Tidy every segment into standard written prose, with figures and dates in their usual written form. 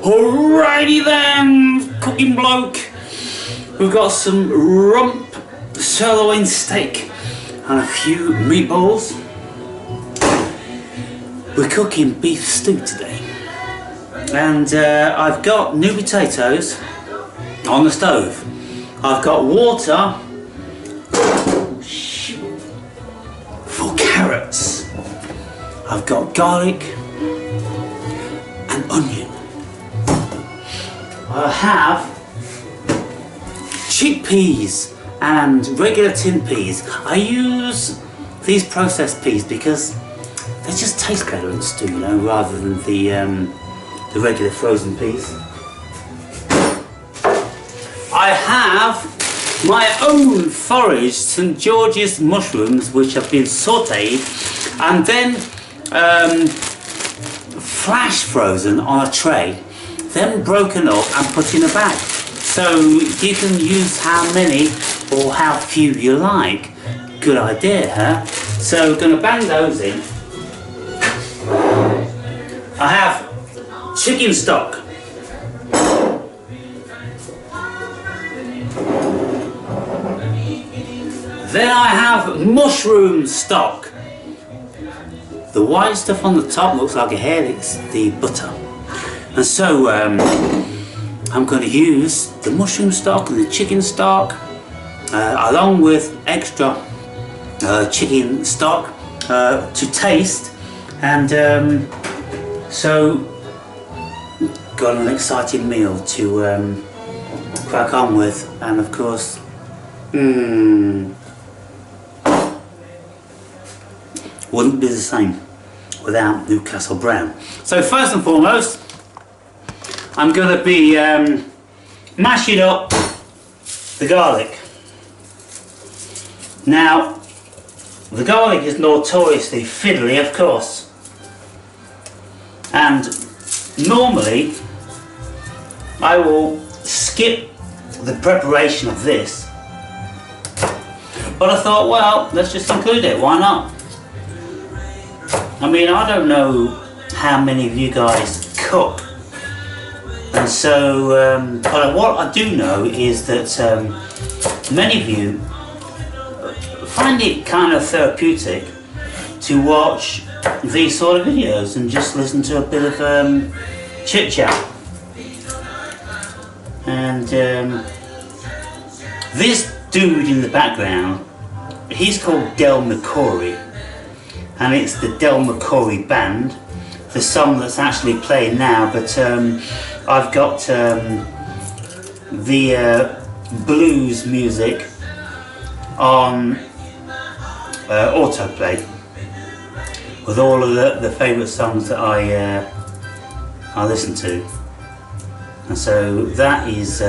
Alrighty then, cooking bloke. We've got some rump sirloin steak and a few meatballs. We're cooking beef stew today, and I've got new potatoes on the stove. I've got water for carrots. I've got garlic and onion. I have chickpeas and regular tin peas. I use these processed peas because they just taste better in stew, you know, rather than the regular frozen peas. I have my own foraged St. George's mushrooms, which have been sautéed and then flash frozen on a tray, then broken up and put in a bag. So you can use how many or how few you like. Good idea, huh? So we're going to bang those in. I have chicken stock. Then I have mushroom stock. The white stuff on the top looks like a hair, it's the butter. And so I'm going to use the mushroom stock and the chicken stock along with extra chicken stock to taste, and so got an exciting meal to crack on with, and of course wouldn't be the same without Newcastle brown. So first and foremost, I'm going to be mashing up the garlic. Now, the garlic is notoriously fiddly, of course, and normally I will skip the preparation of this, but I thought, well, let's just include it, why not? I mean, I don't know how many of you guys cook, and so but what I do know is that many of you find it kind of therapeutic to watch these sort of videos and just listen to a bit of chit chat. And this dude in the background, he's called Del McCoury, and it's the Del McCoury Band, the song that's actually playing now, but I've got the blues music on autoplay with all of the favourite songs that I listen to, and so that is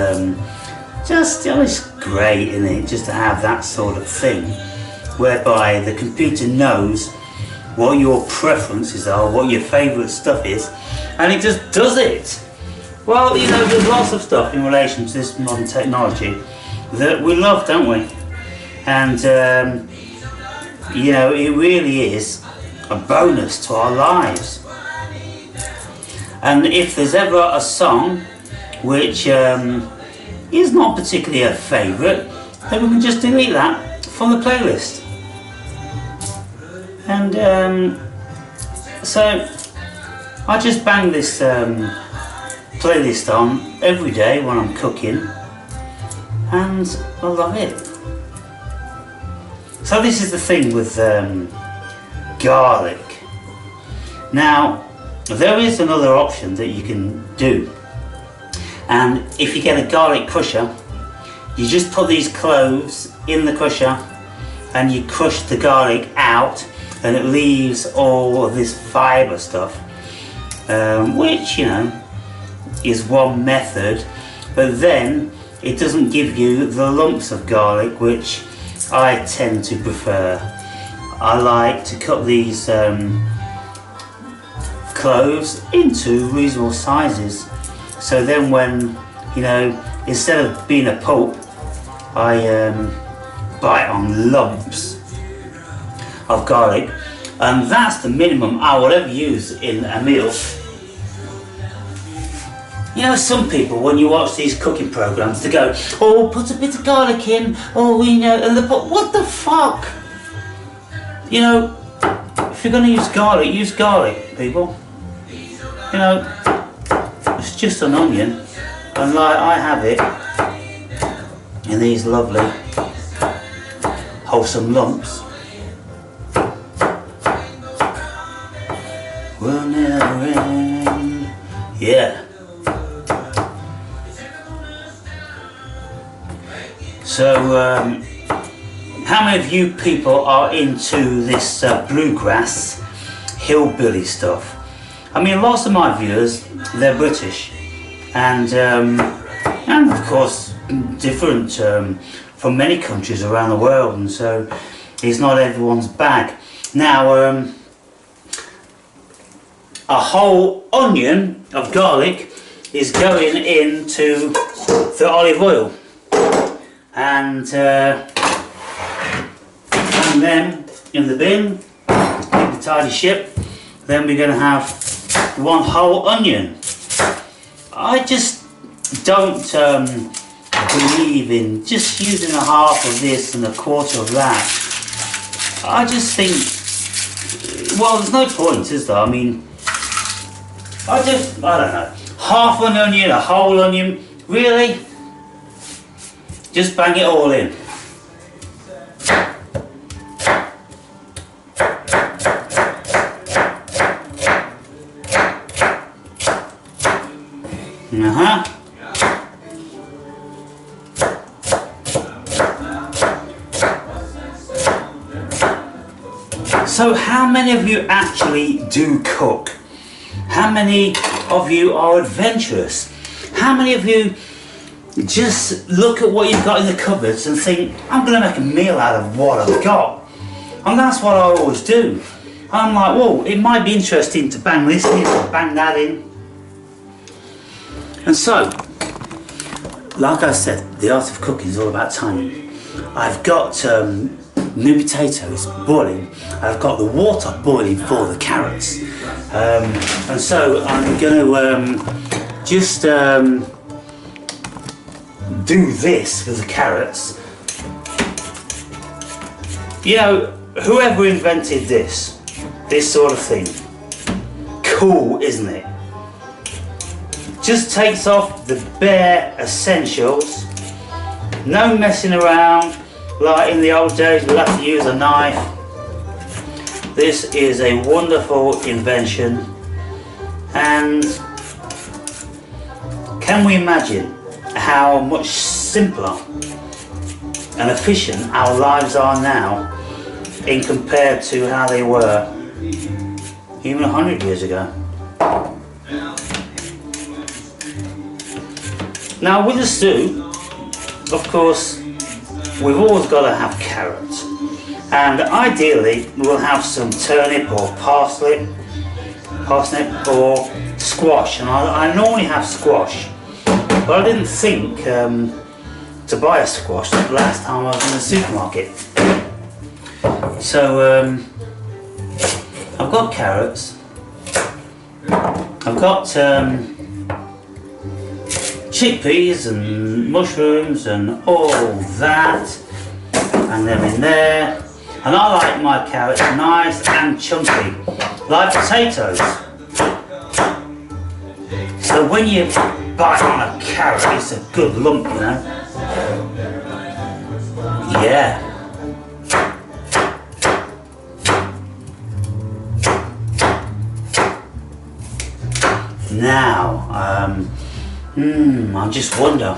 just, it's great, isn't it, just to have that sort of thing whereby the computer knows what your preferences are, what your favourite stuff is, and it just does it. Well, you know, there's lots of stuff in relation to this modern technology that we love, don't we? And you know, it really is a bonus to our lives. And if there's ever a song which is not particularly a favourite, then we can just delete that from the playlist. And so I just bang this playlist on every day when I'm cooking, and I love it. So this is the thing with garlic. Now, there is another option that you can do, and if you get a garlic crusher, you just put these cloves in the crusher and you crush the garlic out, and it leaves all of this fibre stuff, which, you know, is one method, but then it doesn't give you the lumps of garlic, which I tend to prefer. I like to cut these cloves into reasonable sizes, so then when, you know, instead of being a pulp, I bite on lumps of garlic, and that's the minimum I will ever use in a meal. You know, some people, when you watch these cooking programs, they go, "Oh, put a bit of garlic in," oh, you know, and they put, what the fuck? You know, if you're going to use garlic, people. You know, it's just an onion, and like I have it in these lovely, wholesome lumps. Will never end. Yeah. So, how many of you people are into this bluegrass hillbilly stuff? I mean, lots of my viewers, they're British, and of course different from many countries around the world, and so it's not everyone's bag. Now, a whole onion of garlic is going into the olive oil. And then in the bin, keep the tidy ship. Then we're going to have one whole onion. I just don't believe in just using a half of this and a quarter of that. I just think, well, there's no point, is there? I mean, I don't know. Half an onion, a whole onion, really? Just bang it all in. So how many of you actually do cook? How many of you are adventurous? How many of you just look at what you've got in the cupboards and think, I'm going to make a meal out of what I've got? And that's what I always do. I'm like, well, it might be interesting to bang this in or bang that in. And so, like I said, the art of cooking is all about timing. I've got new potatoes boiling. I've got the water boiling for the carrots. And so I'm going to just do this with the carrots. You know, whoever invented this sort of thing, cool, isn't it? Just takes off the bare essentials, no messing around like in the old days we'll have to use a knife. This is a wonderful invention, and can we imagine how much simpler and efficient our lives are now in compared to how they were even 100 years ago. Now with the stew, of course, we've always got to have carrots, and ideally we'll have some turnip or parsnip or squash, and I normally have squash, but I didn't think to buy a squash the last time I was in the supermarket. So I've got carrots, I've got chickpeas and mushrooms and all that, and they're in there. And I like my carrots nice and chunky, like potatoes. So when you bite on a carrot, it's a good lump, you know. Yeah. Now, I just wonder,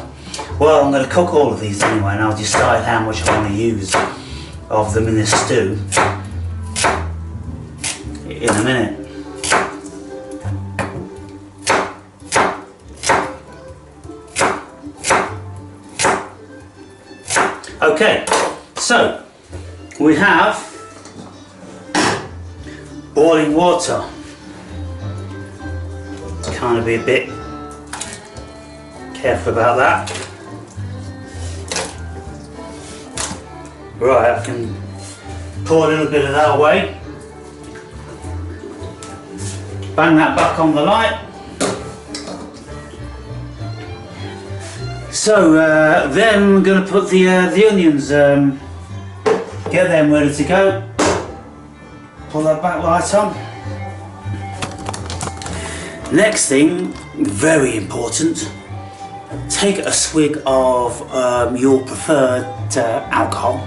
well, I'm going to cook all of these anyway, and I'll decide how much I want to use of them in this stew in a minute. Okay, so we have boiling water. Kind of be a bit careful about that. Right, I can pour a little bit of that away. Bang that back on the light. So then we're going to put the onions, get them ready to go. Pull that back light on. Next thing, very important, take a swig of your preferred alcohol.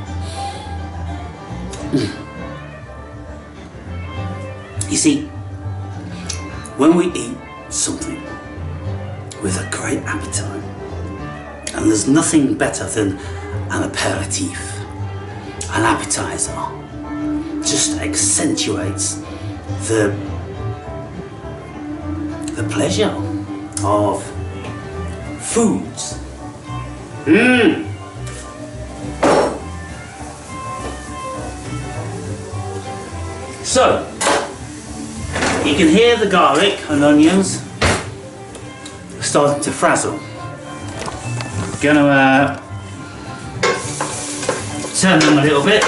You see, when we eat something with a great appetite, and there's nothing better than an aperitif, an appetizer, just accentuates the pleasure of foods. So, you can hear the garlic and onions starting to frazzle. Gonna turn them a little bit.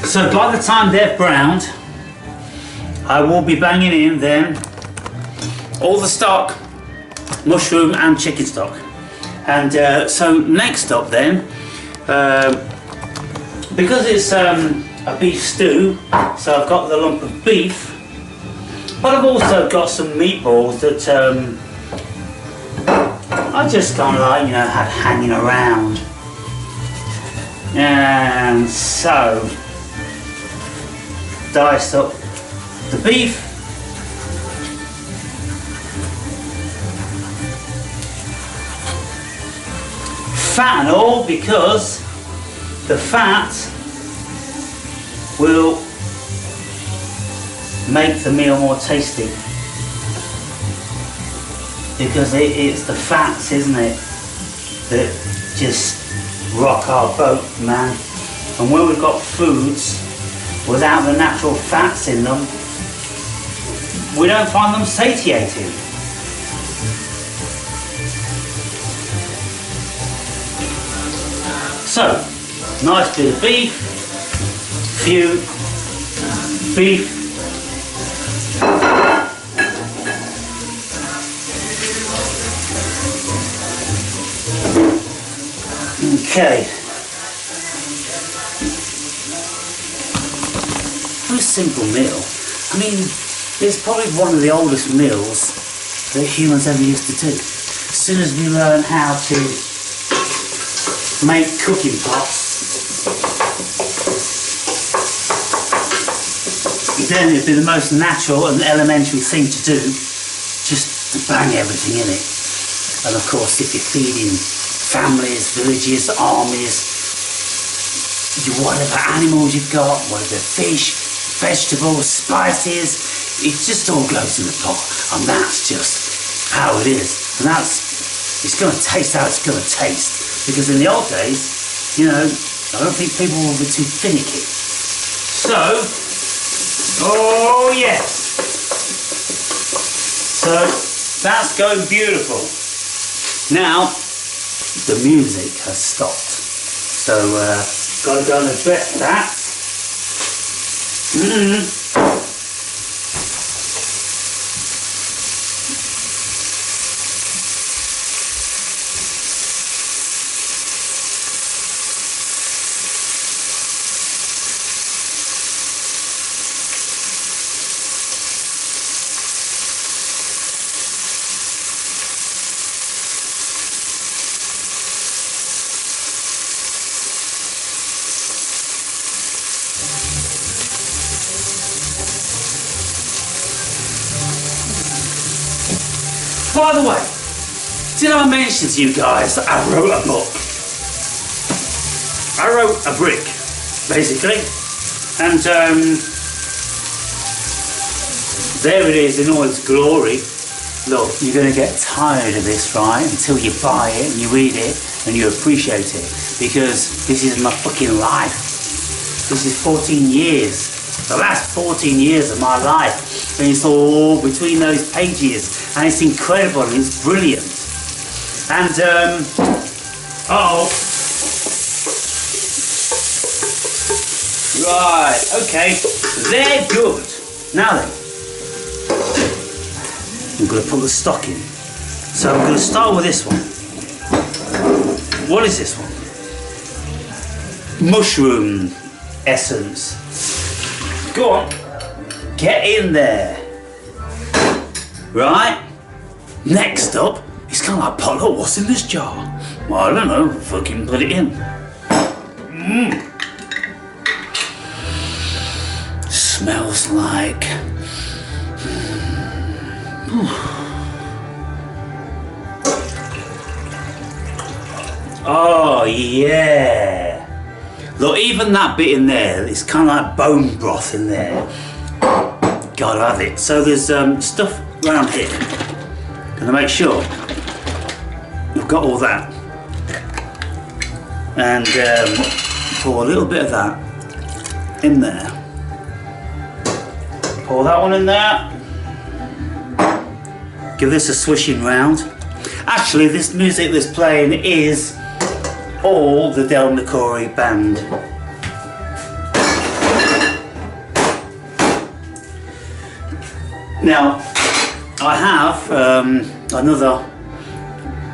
So by the time they're browned, I will be banging in then all the stock, mushroom and chicken stock. And so next up then, because it's a beef stew, so I've got the lump of beef, but I've also got some meatballs that I just kind of like, had hanging around. And so, diced up the beef, fat and all, because the fat will make the meal more tasty, because it's the fats, isn't it, that just rock our boat, man. And when we've got foods without the natural fats in them, we don't find them satiating. So, nice bit of beef, few beef, okay. Very simple meal. I mean, it's probably one of the oldest meals that humans ever used to do. As soon as we learn how to make cooking pots, then it'd be the most natural and elementary thing to do, just to bang everything in it. And of course, if you're feeding families, villages, armies, whatever animals you've got, whatever fish, vegetables, spices, it just all goes in the pot, and that's just how it is. And it's going to taste how it's going to taste, because in the old days, I don't think people will be too finicky. So, oh yes, so that's going beautiful. Now the music has stopped, so gotta go and address that. By the way, did I mention to you guys that I wrote a book? I wrote a brick, basically, and there it is in all its glory. Look, you're going to get tired of this, right, until you buy it and you read it and you appreciate it, because this is my fucking life. This is 14 years, the last 14 years of my life. And it's all between those pages, and it's incredible and it's brilliant. And right, okay, they're good. Now then, I'm going to put the stock in. So I'm going to start with this one. What is this one? Mushroom essence. Go on, get in there. Right, next up, it's kind of like potluck. What's in this jar? Well, I don't know, fucking put it in. Smells like... Oh yeah. Look, even that bit in there, it's kind of like bone broth in there. Gotta have it. So there's stuff around here. Gonna make sure we've got all that. And pour a little bit of that in there. Pour that one in there. Give this a swishing round. Actually, this music that's playing is all the Del McCoury band. Now, I have another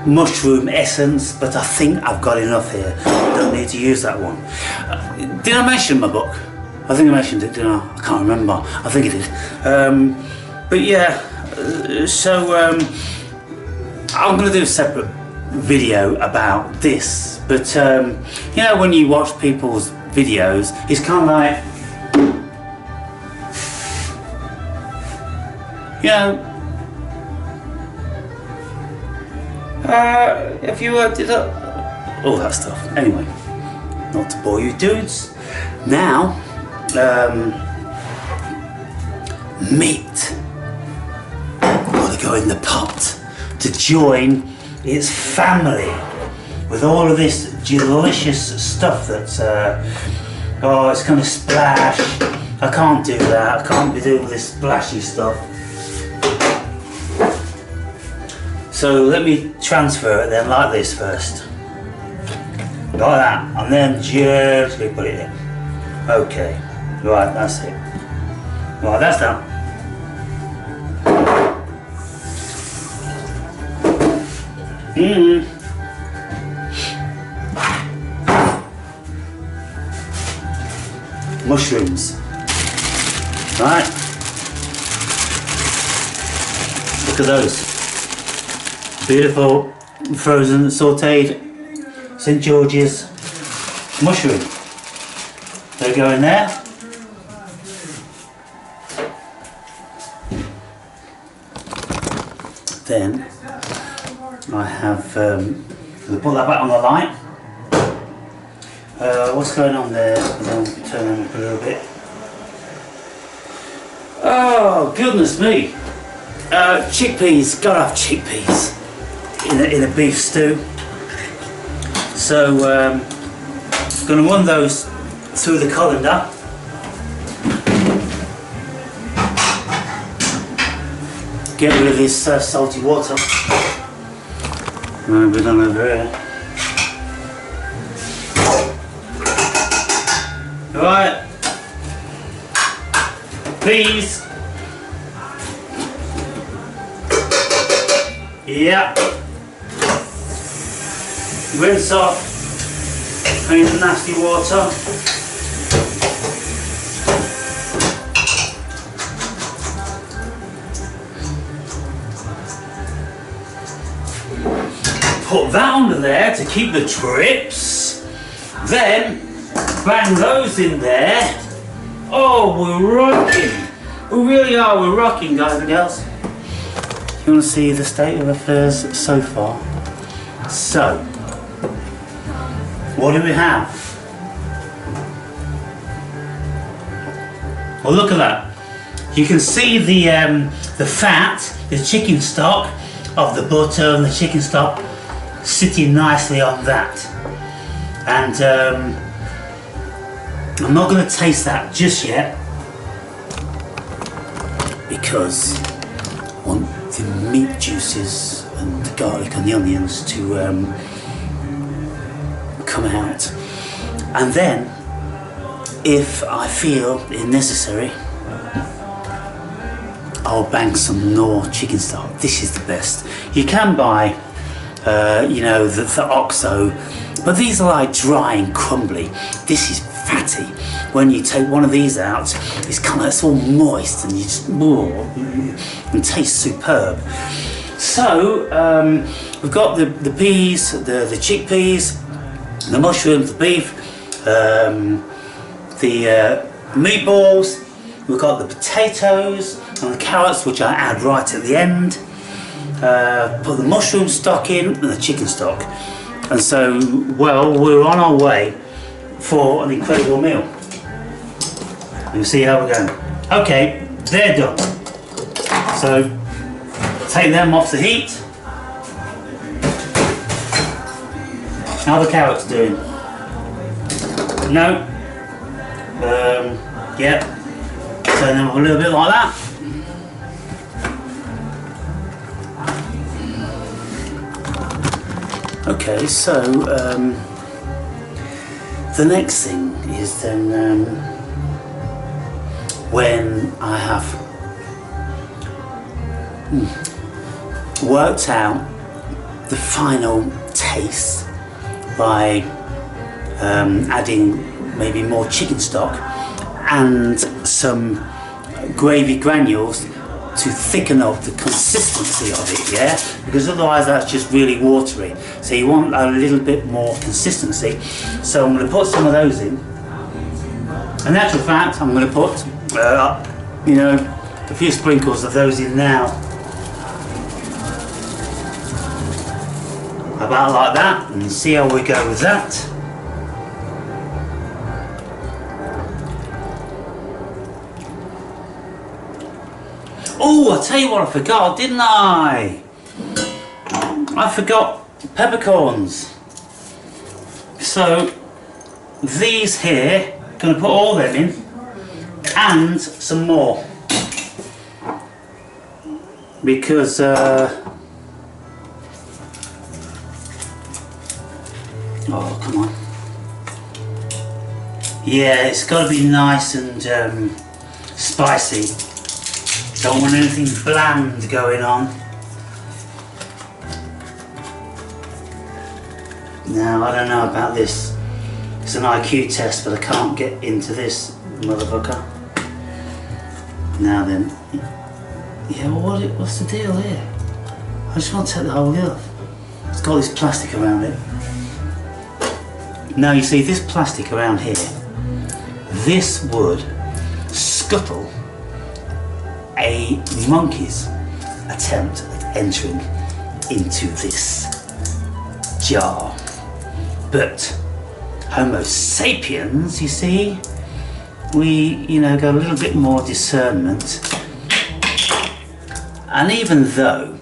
mushroom essence, but I think I've got enough here. I don't need to use that one. Did I mention my book? I think I mentioned it, didn't I? I can't remember. I think I did. But yeah, so I'm going to do a separate video about this. But you know, when you watch people's videos, it's kind of like, you know, if you did all that stuff. Anyway, not to bore you dudes. Now, meat. Got to go in the pot to join its family with all of this delicious stuff that's oh, it's gonna splash. I can't do that. I can't be doing this splashy stuff. So let me transfer it then like this first. Like that, and then just put it in. Okay, right, that's it. Right, that's done. Mushrooms. Right. Look at those. Beautiful frozen sauteed St. George's mushroom. They go in there. Then I have we'll put that back on the light. What's going on there? I'll turn them up a little bit. Oh goodness me! Chickpeas. Gotta have chickpeas in a beef stew. So going to run those through the colander. Get rid of this salty water. We're done over here. Right, peas. Yeah. Rinse off any nasty water. Put that under there to keep the drips. Then bang those in there. Oh, we're rocking. We really are, we're rocking, guys and girls. You want to see the state of affairs so far? So, what do we have? Well, look at that. You can see the fat, the chicken stock of the butter and the chicken stock sitting nicely on that. And I'm not going to taste that just yet because I want the meat juices and the garlic and the onions to come out. And then, if I feel it necessary, I I'll bang some Knorr chicken stock. This is the best. You can buy, you know, the OXO, but these are like dry and crumbly. This is fatty. When you take one of these out, it's kind of, it's all moist and you just, and tastes superb. So we've got the peas, the chickpeas, the mushrooms, the beef, the meatballs. We've got the potatoes and the carrots, which I add right at the end. Put the mushroom stock in and the chicken stock. And so, well, we're on our way for an incredible meal. You'll see how we're going. Okay, they're done. So, take them off the heat. How are the carrots doing? No. Yeah. Turn them up a little bit like that. Okay, so the next thing is then when I have worked out the final taste by adding maybe more chicken stock and some gravy granules to thicken up the consistency of it, yeah? Because otherwise that's just really watery. So you want a little bit more consistency. So I'm going to put some of those in. In actual fact, I'm going to put, you know, a few sprinkles of those in now. About like that, and see how we go with that. Oh, I tell you what I forgot, didn't I? I forgot peppercorns. So these here, gonna put all them in, and some more, because oh, come on. Yeah, it's got to be nice and spicy. Don't want anything bland going on. Now, I don't know about this. It's an IQ test, but I can't get into this motherfucker. Now then. Yeah, well, what's the deal here? I just want to take the whole lid off. It's got this plastic around it. Now you see this plastic around here, this would scuttle a monkey's attempt at entering into this jar. But Homo sapiens, you see, we, you know, got a little bit more discernment. And even though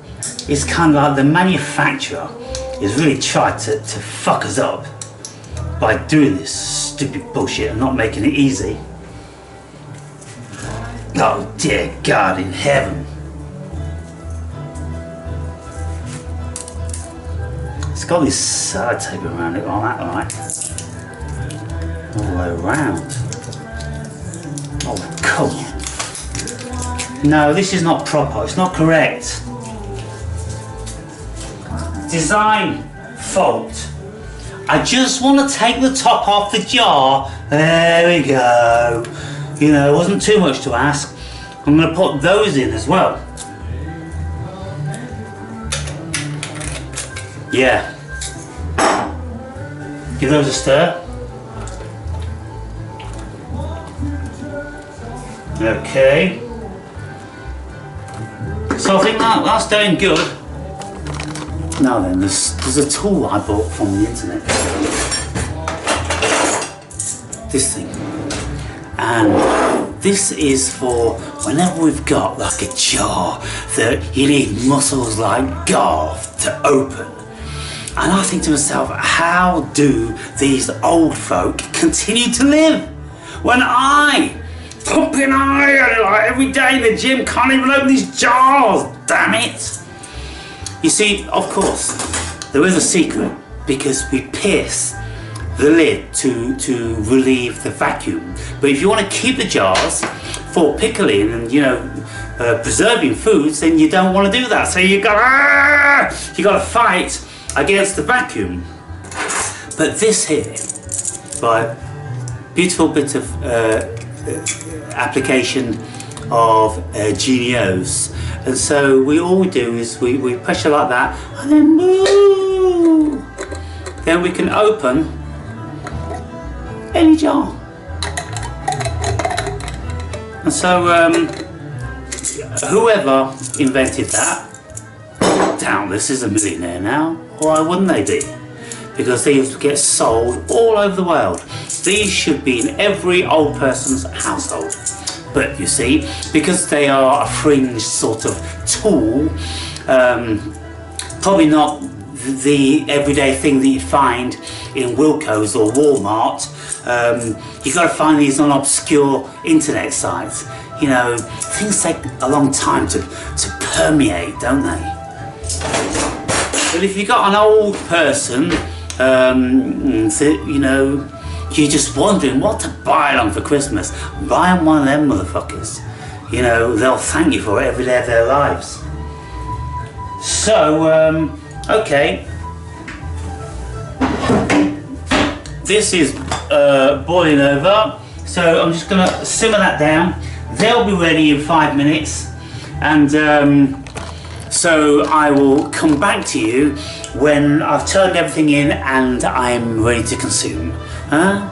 it's kind of like the manufacturer is really trying to fuck us up by doing this stupid bullshit and not making it easy. Oh dear God in heaven. It's got this tape around it like that, right? All the way around. Oh come on. No, this is not proper, it's not correct. Design fault. I just want to take the top off the jar. There we go. You know, it wasn't too much to ask. I'm going to put those in as well. Yeah. Give those a stir. Okay. So I think that's doing good. Now then, there's a tool I bought from the internet. This thing. And this is for whenever we've got like a jar that you need muscles like Garth to open. And I think to myself, how do these old folk continue to live? When I, pumping iron like every day in the gym, can't even open these jars, damn it. You see, of course, there is a secret, because we pierce the lid to relieve the vacuum. But if you want to keep the jars for pickling and, you know, preserving foods, then you don't want to do that. So you gotta fight against the vacuum. But this here, right, beautiful bit of application of GDOs, and so all we do is we pressure like that, and then move. Then we can open any jar. And so whoever invented that, doubtless is a millionaire now. Why wouldn't they be? Because these get sold all over the world. These should be in every old person's household. But you see, because they are a fringe sort of tool, probably not the everyday thing that you find in Wilko's or Walmart. You've got to find these on obscure internet sites. You know, things take a long time to permeate, don't they? But if you've got an old person, you know, you're just wondering what to buy them for Christmas, buy them one of them motherfuckers. You know, they'll thank you for it every day of their lives. So, okay. This is boiling over, so I'm just going to simmer that down. They'll be ready in 5 minutes, and so I will come back to you when I've turned everything in and I'm ready to consume. Huh?